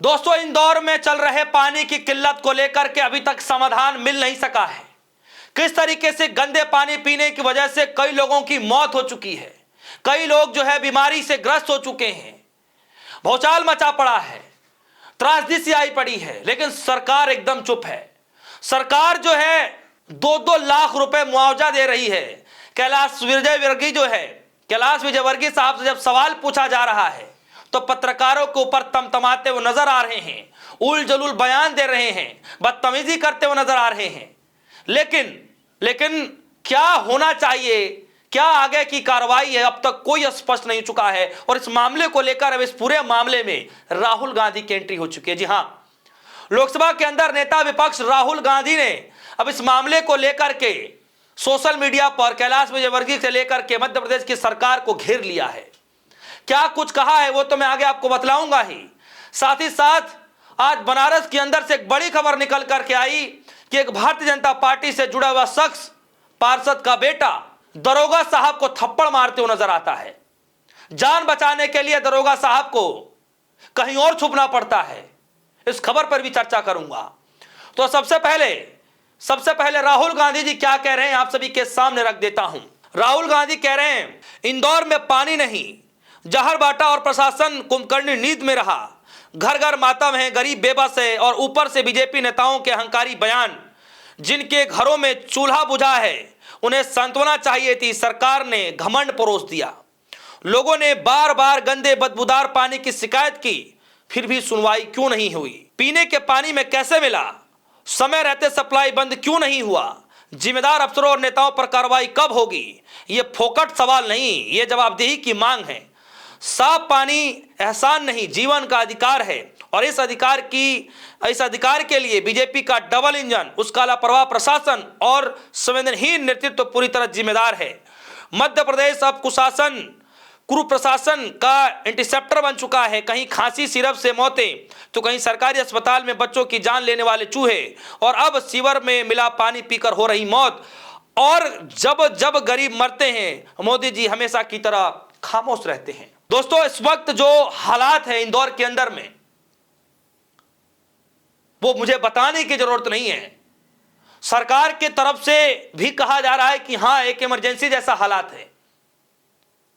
दोस्तों, इंदौर में चल रहे पानी की किल्लत को लेकर के अभी तक समाधान मिल नहीं सका है। किस तरीके से गंदे पानी पीने की वजह से कई लोगों की मौत हो चुकी है, कई लोग जो है बीमारी से ग्रस्त हो चुके हैं, भौचाल मचा पड़ा है, त्रासदी सी आई पड़ी है, लेकिन सरकार एकदम चुप है। सरकार जो है 2-2 लाख रुपए मुआवजा दे रही है। कैलाश विजयवर्गीय साहब से जब सवाल पूछा जा रहा है तो पत्रकारों के ऊपर तमतमाते हुए नजर आ रहे हैं, उल जलूल बयान दे रहे हैं, बदतमीजी करते हुए नजर आ रहे हैं। लेकिन क्या होना चाहिए, क्या आगे की कार्रवाई है, अब तक कोई स्पष्ट नहीं चुका है। और इस मामले को लेकर अब इस पूरे मामले में राहुल गांधी की एंट्री हो चुकी है। जी हां, लोकसभा के अंदर नेता विपक्ष राहुल गांधी ने अब इस मामले को लेकर के सोशल मीडिया पर कैलाश विजयवर्गीय से लेकर के मध्य प्रदेश की सरकार को घेर लिया है। क्या कुछ कहा है वो तो मैं आगे आपको बतलाऊंगा ही। साथ ही साथ आज बनारस के अंदर से एक बड़ी खबर निकल करके आई कि एक भारतीय जनता पार्टी से जुड़ा हुआ शख्स, पार्षद का बेटा, दरोगा साहब को थप्पड़ मारते हुए नजर आता है। जान बचाने के लिए दरोगा साहब को कहीं और छुपना पड़ता है। इस खबर पर भी चर्चा करूंगा। तो सबसे पहले राहुल गांधी जी क्या कह रहे हैं आप सभी के सामने रख देता हूं। राहुल गांधी कह रहे हैं, इंदौर में पानी नहीं, जहर बांटा और प्रशासन कुंभकर्णी नींद में रहा, घर घर मातम है, गरीब बेबस है, और ऊपर से बीजेपी नेताओं के अहंकारी बयान। जिनके घरों में चूल्हा बुझा है उन्हें सांत्वना चाहिए थी, सरकार ने घमंड परोस दिया। लोगों ने बार बार गंदे बदबूदार पानी की शिकायत की, फिर भी सुनवाई क्यों नहीं हुई? पीने के पानी में कैसे मिला? समय रहते सप्लाई बंद क्यों नहीं हुआ? जिम्मेदार अफसरों और नेताओं पर कार्रवाई कब होगी? ये फोकट सवाल नहीं, ये जवाबदेही की मांग है। साफ पानी एहसान नहीं, जीवन का अधिकार है, और इस अधिकार के लिए बीजेपी का डबल इंजन, उसका लापरवाह प्रशासन और संवेदनहीन नेतृत्व पूरी तरह जिम्मेदार है। मध्य प्रदेश अब कुप्रशासन का इंटरसेप्टर बन चुका है। कहीं खांसी सिरप से मौतें, तो कहीं सरकारी अस्पताल में बच्चों की जान लेने वाले चूहे, और अब सीवर में मिला पानी पीकर हो रही मौत। और जब गरीब मरते हैं, मोदी जी हमेशा की तरह खामोश रहते हैं। दोस्तों, इस वक्त जो हालात है इंदौर के अंदर में, वो मुझे बताने की जरूरत नहीं है। सरकार के तरफ से भी कहा जा रहा है कि हां, एक इमरजेंसी जैसा हालात है,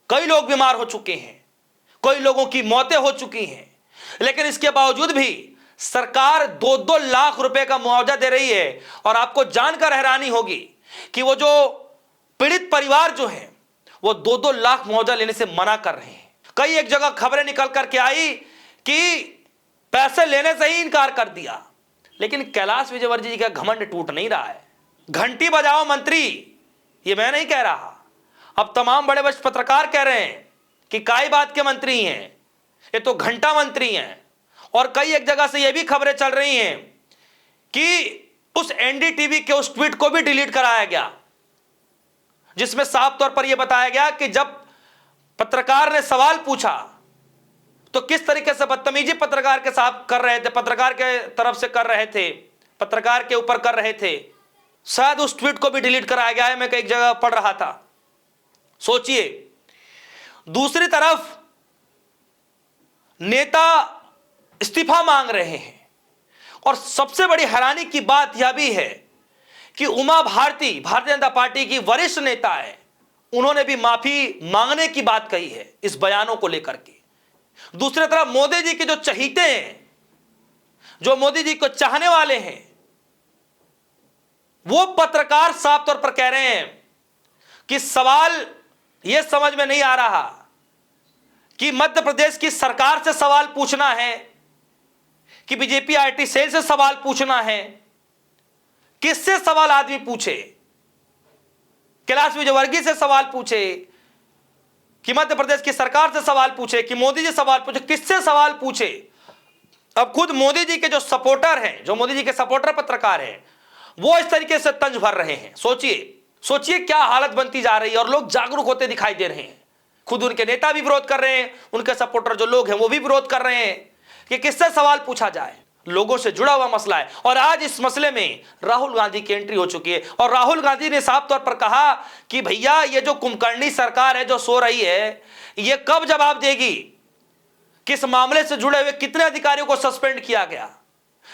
कई लोग बीमार हो चुके हैं, कई लोगों की मौतें हो चुकी हैं, लेकिन इसके बावजूद भी सरकार 2-2 लाख रुपए का मुआवजा दे रही है। और आपको जानकर हैरानी होगी कि वो जो पीड़ित परिवार जो है, वो 2-2 लाख मुआवजा लेने से मना कर रहे हैं। कई एक जगह खबरें निकल करके आई कि पैसे लेने से ही इनकार कर दिया। लेकिन कैलाश विजयवर्गीय जी का घमंड टूट नहीं रहा है। घंटी बजाओ मंत्री, ये मैं नहीं कह रहा, अब तमाम बड़े बड़े पत्रकार कह रहे हैं कि काई बात के मंत्री हैं, ये तो घंटा मंत्री हैं। और कई एक जगह से ये भी खबरें चल रही हैं कि उस एनडीटीवी के उस ट्वीट को भी डिलीट कराया गया, जिसमें साफ तौर पर यह बताया गया कि जब पत्रकार ने सवाल पूछा तो किस तरीके से बदतमीजी पत्रकार के साथ कर रहे थे, पत्रकार के तरफ से कर रहे थे, पत्रकार के ऊपर कर रहे थे। शायद उस ट्वीट को भी डिलीट कराया गया है, मैं कई जगह पढ़ रहा था। सोचिए, दूसरी तरफ नेता इस्तीफा मांग रहे हैं, और सबसे बड़ी हैरानी की बात यह भी है कि उमा भारती, भारतीय जनता पार्टी की वरिष्ठ नेता है, उन्होंने भी माफी मांगने की बात कही है इस बयानों को लेकर के। दूसरी तरफ मोदी जी के जो चहीते हैं, जो मोदी जी को चाहने वाले हैं, वो पत्रकार साफ तौर पर कह रहे हैं कि सवाल यह समझ में नहीं आ रहा कि मध्य प्रदेश की सरकार से सवाल पूछना है कि बीजेपी आईटी सेल से सवाल पूछना है, किससे सवाल आदमी पूछे? कैलाश विजयवर्गीय से सवाल पूछे कि मध्य प्रदेश की सरकार से सवाल पूछे कि मोदी जी सवाल पूछे, किससे सवाल पूछे? अब खुद मोदी जी के जो सपोर्टर हैं, जो मोदी जी के सपोर्टर पत्रकार हैं, वो इस तरीके से तंज भर रहे हैं। सोचिए क्या हालत बनती जा रही है, और लोग जागरूक होते दिखाई दे रहे हैं। खुद उनके नेता भी विरोध कर रहे हैं, उनके सपोर्टर जो लोग हैं वो भी विरोध कर रहे हैं कि किससे सवाल पूछा जाए। लोगों से जुड़ा हुआ मसला है, और आज इस मसले में राहुल गांधी की एंट्री हो चुकी है। और राहुल गांधी ने साफ तौर पर कहा कि भैया, ये जो कुंभकर्णी सरकार है जो सो रही है, ये कब जवाब देगी किस मामले से जुड़े हुए कितने अधिकारियों को सस्पेंड किया गया,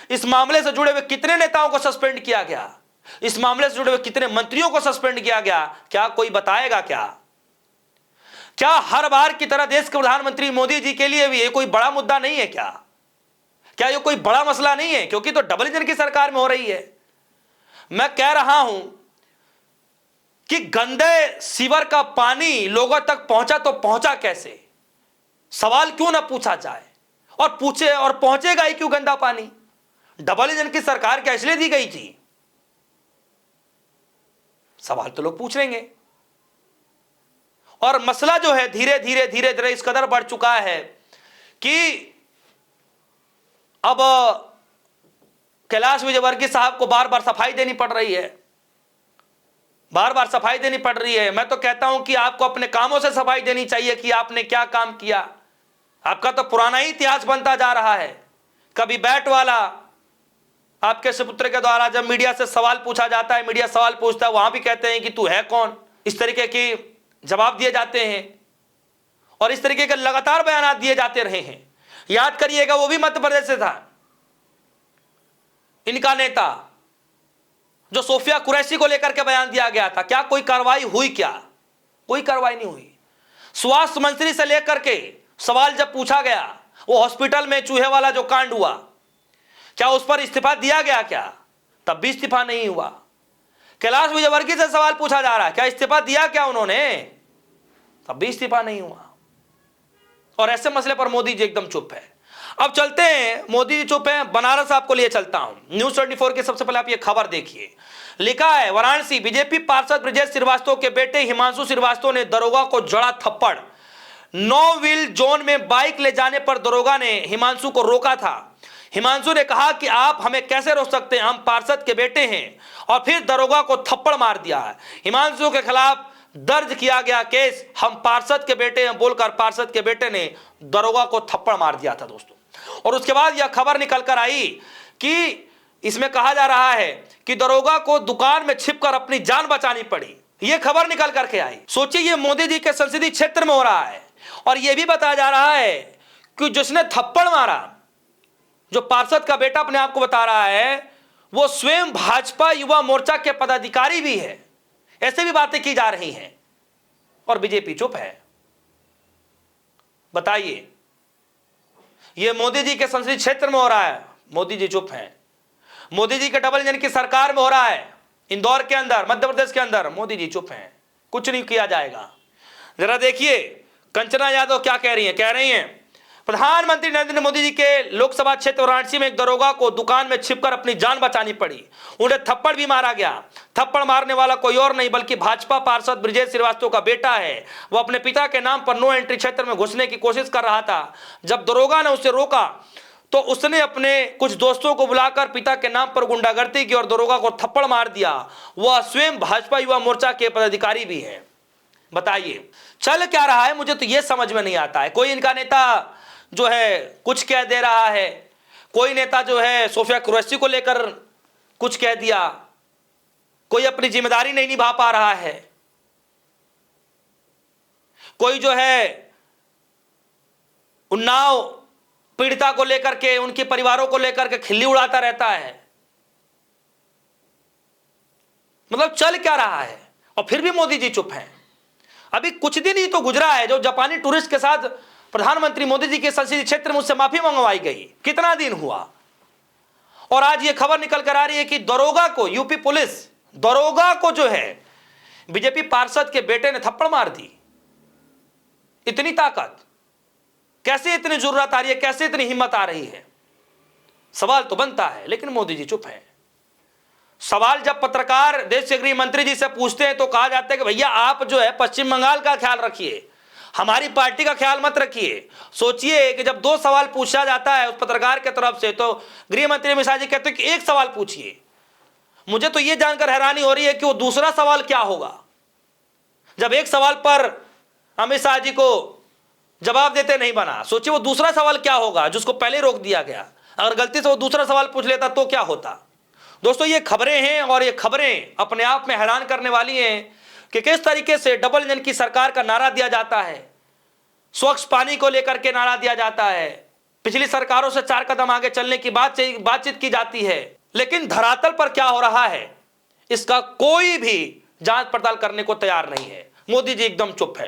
इस मामले से जुड़े हुए कितने नेताओं को सस्पेंड किया गया, इस मामले से जुड़े हुए कितने मंत्रियों को सस्पेंड किया गया, क्या कोई बताएगा? क्या हर बार की तरह देश के प्रधानमंत्री मोदी जी के लिए भी ये कोई बड़ा मुद्दा नहीं है? क्या ये कोई बड़ा मसला नहीं है? क्योंकि तो डबल इंजन की सरकार में हो रही है। मैं कह रहा हूं कि गंदे सीवर का पानी लोगों तक पहुंचा तो पहुंचा कैसे? सवाल क्यों ना पूछा जाए? और पूछे और पहुंचेगा ही क्यों गंदा पानी? डबल इंजन की सरकार क्या इसलिए दी गई थी? सवाल तो लोग पूछ लेंगे। और मसला जो है धीरे धीरे इस कदर बढ़ चुका है कि अब कैलाश विजयवर्गीय साहब को बार बार सफाई देनी पड़ रही है, बार-बार सफाई देनी पड़ रही है। मैं तो कहता हूं कि आपको अपने कामों से सफाई देनी चाहिए कि आपने क्या काम किया। आपका तो पुराना ही इतिहास बनता जा रहा है। कभी बैट वाला, आपके सुपुत्र के द्वारा जब मीडिया से सवाल पूछा जाता है, मीडिया सवाल पूछता है, वहां भी कहते हैं कि तू है कौन, इस तरीके की जवाब दिए जाते हैं और इस तरीके के लगातार बयान दिए जाते रहे हैं। याद करिएगा, वो भी मध्य प्रदेश से था इनका नेता, जो सोफिया कुरैशी को लेकर के बयान दिया गया था। क्या कोई कार्रवाई हुई? क्या कोई कार्रवाई नहीं हुई। स्वास्थ्य मंत्री से लेकर के सवाल जब पूछा गया, वो हॉस्पिटल में चूहे वाला जो कांड हुआ, क्या उस पर इस्तीफा दिया गया? क्या तब भी इस्तीफा नहीं हुआ। कैलाश विजयवर्गीय से सवाल पूछा जा रहा है, क्या इस्तीफा दिया क्या उन्होंने? तब भी इस्तीफा नहीं हुआ। और ऐसे मसले पर मोदी जी एकदम चुप है। अब चलते हैं, मोदी जी चुप है, बनारस आपको लिए चलता हूं। न्यूज 24 के सबसे पहले आप ये खबर देखिए। लिखा है, वाराणसी बीजेपी पार्षद ब्रजेश श्रीवास्तव के बेटे हिमांशु श्रीवास्तव ने दरोगा को जड़ा थप्पड़। 9 व्हील जोन में बाइक ले जाने पर दरोगा ने हिमांशु को रोका था। हिमांशु ने कहा कि आप हमें कैसे रोक सकते हैं, हम पार्षद के बेटे हैं, और फिर दरोगा को थप्पड़ मार दिया है। हिमांशु के खिलाफ दर्ज किया गया केस, हम पार्षद के बेटे हैं बोलकर पार्षद के बेटे ने दरोगा को थप्पड़ मार दिया था दोस्तों। और उसके बाद यह खबर निकल कर आई कि इसमें कहा जा रहा है कि दरोगा को दुकान में छिपकर अपनी जान बचानी पड़ी। यह खबर निकल करके आई। सोचिए, ये मोदी जी के संसदीय क्षेत्र में हो रहा है और यह भी बताया जा रहा है कि जिसने थप्पड़ मारा, जो पार्षद का बेटा अपने आप को बता रहा है, वो स्वयं भाजपा युवा मोर्चा के पदाधिकारी भी है। ऐसे भी बातें की जा रही हैं और बीजेपी चुप है। बताइए, यह मोदी जी के संसदीय क्षेत्र में हो रहा है, मोदी जी चुप हैं। मोदी जी के डबल इंजन की सरकार में हो रहा है, इंदौर के अंदर, मध्य प्रदेश के अंदर, मोदी जी चुप हैं, कुछ नहीं किया जाएगा। जरा देखिए कंचना यादव क्या कह रही हैं। कह रही हैं, प्रधानमंत्री नरेंद्र मोदी जी के लोकसभा क्षेत्र वाराणसी में एक दरोगा को दुकान में छिपकर अपनी जान बचानी पड़ी। उन्हें थप्पड़ भी मारा गया। थप्पड़ मारने वाला कोई और नहीं बल्कि भाजपा पार्षद ब्रजेश श्रीवास्तव का बेटा है। वो अपने पिता के नाम पर नो एंट्री क्षेत्र में घुसने की कोशिश कर रहा था। जब दरोगा ने उसे रोका तो उसने अपने कुछ दोस्तों को बुलाकर पिता के नाम पर गुंडागर्दी की और दरोगा को थप्पड़ मार दिया। वह स्वयं भाजपा युवा मोर्चा के पदाधिकारी भी है। बताइए चल क्या रहा है, मुझे तो यह समझ में नहीं आता है। कोई इनका नेता जो है कुछ कह दे रहा है, कोई नेता जो है सोफिया कुरैशी को लेकर कुछ कह दिया, कोई अपनी जिम्मेदारी नहीं निभा पा रहा है, कोई जो है उन्नाव पीड़िता को लेकर के, उनके परिवारों को लेकर के खिल्ली उड़ाता रहता है। मतलब चल क्या रहा है? और फिर भी मोदी जी चुप हैं। अभी कुछ दिन ही तो गुजरा है जो जापानी टूरिस्ट के साथ प्रधानमंत्री मोदी जी के संसदीय क्षेत्र में उससे माफी मंगवाई गई। कितना दिन हुआ और आज ये खबर निकल कर आ रही है कि दरोगा को, यूपी पुलिस दरोगा को जो है बीजेपी पार्षद के बेटे ने थप्पड़ मार दी। इतनी ताकत, कैसे इतनी जरूरत आ रही है, कैसे इतनी हिम्मत आ रही है? सवाल तो बनता है, लेकिन मोदी जी चुप है। सवाल जब पत्रकार देश के गृह मंत्री जी से पूछते हैं तो कहा जाता है कि भैया आप जो है पश्चिम बंगाल का ख्याल रखिए, हमारी पार्टी का ख्याल मत रखिए। सोचिए कि जब 2 सवाल पूछा जाता है उस पत्रकार के तरफ से तो गृह मंत्री अमित शाह जी कहते हैं कि 1 सवाल पूछिए। मुझे तो यह जानकर हैरानी हो रही है कि वो दूसरा सवाल क्या होगा। जब 1 सवाल पर अमित शाह जी को जवाब देते नहीं बना, सोचिए वो दूसरा सवाल क्या होगा जिसको पहले रोक दिया गया। अगर गलती से वो दूसरा सवाल पूछ लेता तो क्या होता। दोस्तों ये खबरें हैं और ये खबरें अपने आप में हैरान करने वाली हैं कि किस तरीके से डबल इंजन की सरकार का नारा दिया जाता है। स्वच्छ पानी को लेकर के नारा दिया जाता है, पिछली सरकारों से 4 कदम आगे चलने की बातचीत की जाती है, लेकिन धरातल पर क्या हो रहा है इसका कोई भी जांच पड़ताल करने को तैयार नहीं है। मोदी जी एकदम चुप है।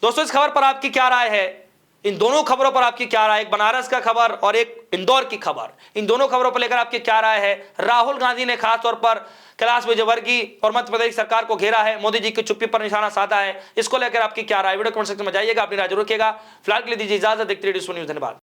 दोस्तों, इस खबर पर आपकी क्या राय है? इन दोनों खबरों पर आपकी क्या राय? एक बनारस का खबर और एक इंदौर की खबर, इन दोनों खबरों पर लेकर आपकी क्या राय है? राहुल गांधी ने खासतौर पर कैलाश विजयवर्गीय और मध्य प्रदेश सरकार को घेरा है, मोदी जी की चुप्पी पर निशाना साधा है, इसको लेकर आपकी क्या राय? वीडियो कमेंट सेक्शन में जाइएगा, अपनी राय जरूर रखिएगा। फिलहाल के लिए दीजिए इजाजत। देखते रहिए न्यूज़। धन्यवाद।